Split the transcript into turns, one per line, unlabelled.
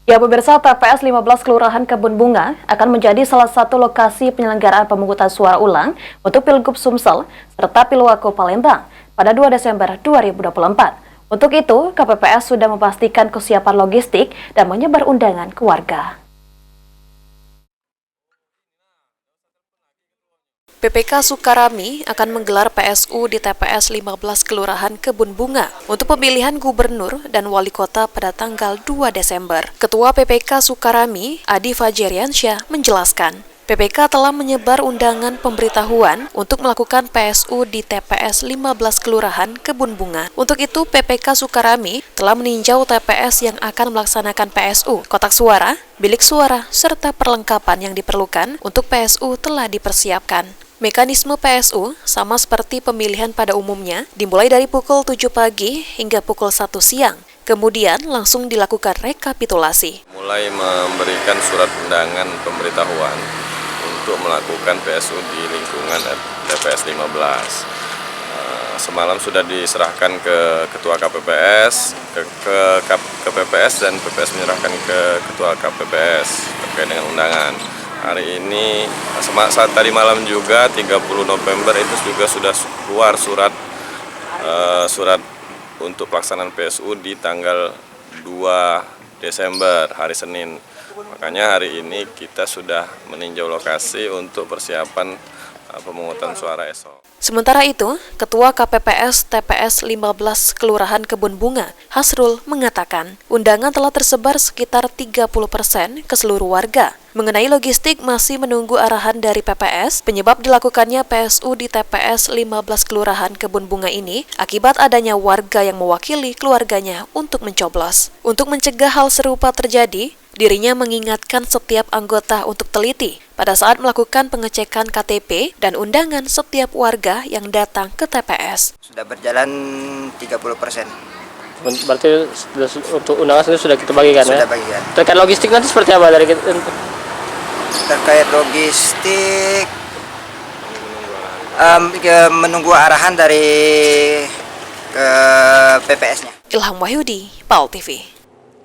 Ya, pemirsa, TPS 15 Kelurahan Kebun Bunga akan menjadi salah satu lokasi penyelenggaraan pemungutan suara ulang untuk Pilgub Sumsel serta Pilwako Palembang pada 2 Desember 2024. Untuk itu, KPPS sudah memastikan kesiapan logistik dan menyebar undangan ke warga. PPK Sukarami akan menggelar PSU di TPS 15 Kelurahan Kebun Bunga untuk pemilihan gubernur dan wali kota pada tanggal 2 Desember. Ketua PPK Sukarami, Adi Fajriansyah, menjelaskan, PPK telah menyebar undangan pemberitahuan untuk melakukan PSU di TPS 15 Kelurahan Kebun Bunga. Untuk itu, PPK Sukarami telah meninjau TPS yang akan melaksanakan PSU. Kotak suara, bilik suara, serta perlengkapan yang diperlukan untuk PSU telah dipersiapkan. Mekanisme PSU sama seperti pemilihan pada umumnya, dimulai dari pukul 7 pagi hingga pukul 1 siang. Kemudian langsung dilakukan rekapitulasi.
Mulai memberikan surat undangan pemberitahuan untuk melakukan PSU di lingkungan TPS 15. Semalam sudah diserahkan ke Ketua KPPS, ke PPS, dan PPS menyerahkan ke Ketua KPPS terkait dengan undangan. Hari ini, saat tadi malam juga 30 November itu juga sudah keluar surat untuk pelaksanaan PSU di tanggal 2 Desember, hari Senin. Makanya hari ini kita sudah meninjau lokasi untuk persiapan pemungutan suara esok.
Sementara itu, Ketua KPPS TPS 15 Kelurahan Kebun Bunga, Hasrul, mengatakan undangan telah tersebar sekitar 30% ke seluruh warga. Mengenai logistik masih menunggu arahan dari PPS, penyebab dilakukannya PSU di TPS 15 Kelurahan Kebun Bunga ini akibat adanya warga yang mewakili keluarganya untuk mencoblos. Untuk mencegah hal serupa terjadi, dirinya mengingatkan setiap anggota untuk teliti pada saat melakukan pengecekan KTP dan undangan setiap warga yang datang ke TPS.
Sudah berjalan 30%.
Berarti untuk undangan sudah kita bagikan ya?
Sudah bagikan.
Terkait logistik nanti seperti apa dari kita?
Terkait logistik, menunggu arahan dari PPS-nya.
Ilham Wahyudi, PAL TV.